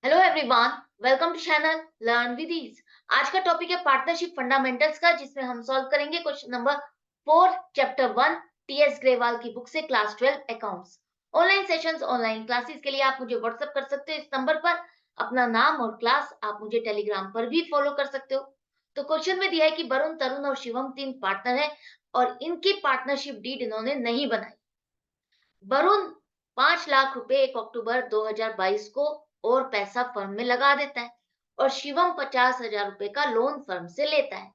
Hello everyone, welcome to channel learn with ease. आज का topic है पार्टनरशिप फंडामेंटल्स का, जिसमें हम सॉल्व करेंगे question number 4 chapter 1 TS Grewal की बुक से class 12 accounts. Online sessions, online classes के लिए आप मुझे व्हाट्सएप कर सकते हो इस नंबर पर। अपना नाम और क्लास आप मुझे टेलीग्राम पर भी फॉलो कर सकते हो। तो क्वेश्चन में दिया है कि वरुण, तरुण और शिवम 3 पार्टनर हैं और इनकी पार्टनरशिप डीड इन्होंने नहीं बनाई। वरुण 5 लाख रुपए 1 अक्टूबर 2022 को और पैसा फर्म में लगा देता है और शिवम 50,000 रुपए का लोन फर्म से लेता है।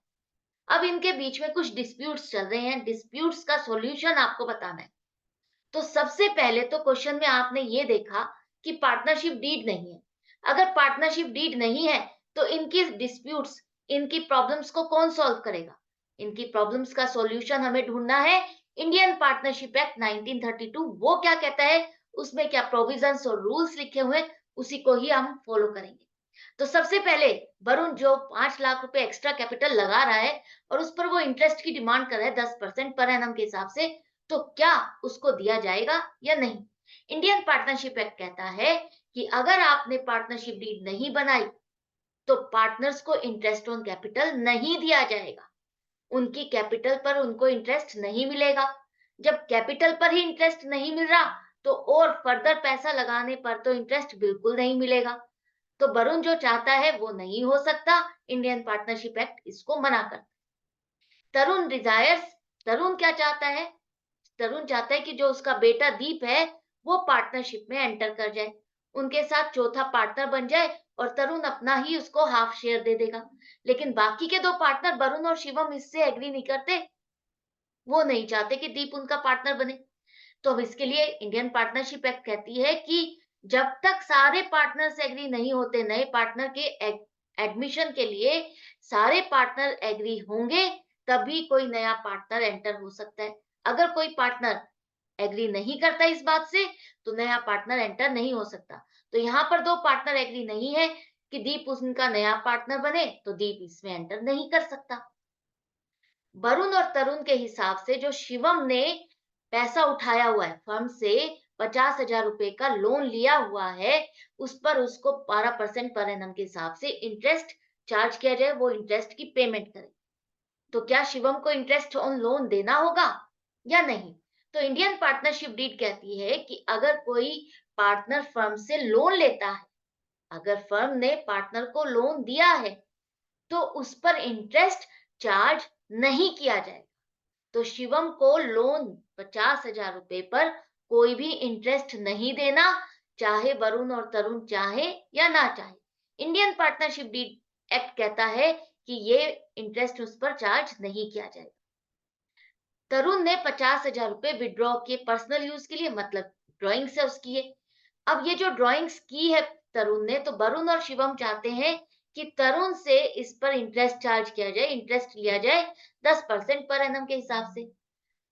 अब इनके बीच में कुछ डिस्प्यूट्स चल रहे हैं। डिस्प्यूट्स का सॉल्यूशन आपको बताना है। तो सबसे पहले तो क्वेश्चन में आपने ये देखा कि पार्टनरशिप डीड नहीं है। अगर पार्टनरशिप डीड नहीं है तो इनकी डिस्प्यूट्स, इनकी प्रॉब्लम्स को कौन सॉल्व करेगा? इनकी प्रॉब्लम्स का सॉल्यूशन हमें ढूंढना है। इंडियन पार्टनरशिप एक्ट 1932 वो क्या कहता है, उसमें क्या प्रोविजंस और रूल्स लिखे हुए हैं, उसी को ही हम फॉलो करेंगे। तो सबसे पहले वरुण जो 5 लाख रुपए एक्स्ट्रा कैपिटल लगा रहा है और उस पर वो इंटरेस्ट की डिमांड कर रहा है 10% पर एनम के हिसाब से, तो क्या उसको दिया जाएगा या नहीं? इंडियन पार्टनरशिप एक्ट कहता है कि अगर आपने पार्टनरशिप डीड नहीं बनाई तो पार्टनर्स को इंटरेस्ट ऑन कैपिटल नहीं दिया जाएगा। उनकी कैपिटल पर उनको इंटरेस्ट नहीं मिलेगा। जब कैपिटल पर ही इंटरेस्ट नहीं मिल रहा तो और फर्दर पैसा लगाने पर तो इंटरेस्ट बिल्कुल नहीं मिलेगा। तो वरुण जो चाहता है वो नहीं हो सकता। इंडियन पार्टनरशिप एक्ट इसको मना कर। तरुण डिजायर्स, तरुण क्या चाहता है? तरुण चाहता है कि जो उसका बेटा दीप है वो पार्टनरशिप में एंटर कर जाए, उनके साथ चौथा पार्टनर बन जाए और तरुण अपना ही उसको हाफ शेयर दे देगा। लेकिन बाकी के दो पार्टनर वरुण और शिवम इससे एग्री नहीं करते। वो नहीं चाहते कि दीप उनका पार्टनर बने। तो अब इसके लिए इंडियन पार्टनरशिप एक्ट कहती है कि जब तक सारे पार्टनर्स एग्री नहीं होते, नए पार्टनर के एडमिशन के लिए सारे पार्टनर एग्री होंगे, तभी कोई नया पार्टनर एंटर हो सकता है। अगर कोई पार्टनर एग्री नहीं करता इस बात से तो नया पार्टनर एंटर नहीं हो सकता। तो यहाँ पर दो पार्टनर एग्री नहीं है कि दीप उनका नया पार्टनर बने, तो दीप इसमें एंटर नहीं कर सकता। वरुण और तरुण के हिसाब से जो शिवम ने पैसा उठाया हुआ है फर्म से, 50,000 रुपए का लोन लिया हुआ है, उस पर उसको 12% पर एनम के हिसाब से इंटरेस्ट चार्ज किया जाए, वो इंटरेस्ट की पेमेंट करे। तो क्या शिवम को इंटरेस्ट ऑन लोन देना होगा या नहीं? तो इंडियन पार्टनरशिप डीड कहती है कि अगर कोई पार्टनर फर्म से लोन लेता है, अगर फर्म ने पार्टनर को लोन दिया है, तो उस पर इंटरेस्ट चार्ज नहीं किया जाएगा। तो शिवम को लोन 50,000 रुपए पर कोई भी इंटरेस्ट नहीं देना, चाहे वरुण और तरुण चाहे या ना चाहे। इंडियन पार्टनरशिप डीड एक्ट कहता है कि ये इंटरेस्ट उस पर चार्ज नहीं किया जाएगा। तरुण ने 50,000 रुपए विड्रॉ किए पर्सनल यूज के लिए, मतलब ड्राइंग से उसकी है। अब ये जो ड्राइंग्स की है तरुण ने, तो वरुण और शिवम चाहते हैं कि तरुण से इस पर इंटरेस्ट चार्ज किया जाए, इंटरेस्ट लिया जाए 10% पर एनम के हिसाब से।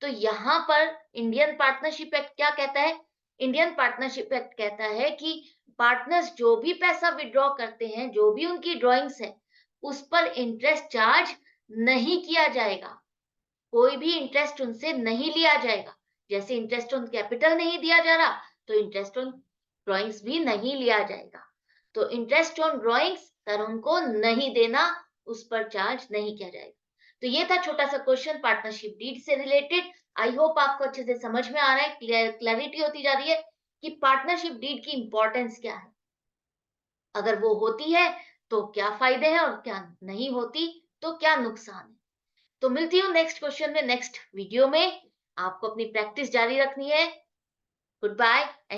तो यहाँ पर इंडियन पार्टनरशिप एक्ट क्या कहता है? इंडियन पार्टनरशिप एक्ट कहता है कि पार्टनर्स जो भी पैसा विड्रॉ करते हैं, जो भी उनकी ड्राइंग्स है, उस पर इंटरेस्ट चार्ज नहीं किया जाएगा। कोई भी इंटरेस्ट उनसे नहीं लिया जाएगा। जैसे इंटरेस्ट ऑन कैपिटल नहीं दिया जा रहा, तो इंटरेस्ट ऑन ड्राइंग्स भी नहीं लिया जाएगा। तो इंटरेस्ट ऑन ड्राइंग्स तरुण को नहीं देना, उस पर चार्ज नहीं किया जाएगा। तो ये था छोटा सा क्वेश्चन पार्टनरशिप डीड से रिलेटेड। आई होप आपको अच्छे से समझ में आ रहा है, क्लैरिटी होती जा रही है कि पार्टनरशिप डीड की इंपॉर्टेंस क्या है। अगर वो होती है तो क्या फायदे हैं और क्या नहीं होती तो क्या नुकसान है। तो मिलती हूँ नेक्स्ट क्वेश्चन में, नेक्स्ट वीडियो में। आपको अपनी प्रैक्टिस जारी रखनी है। Good bye.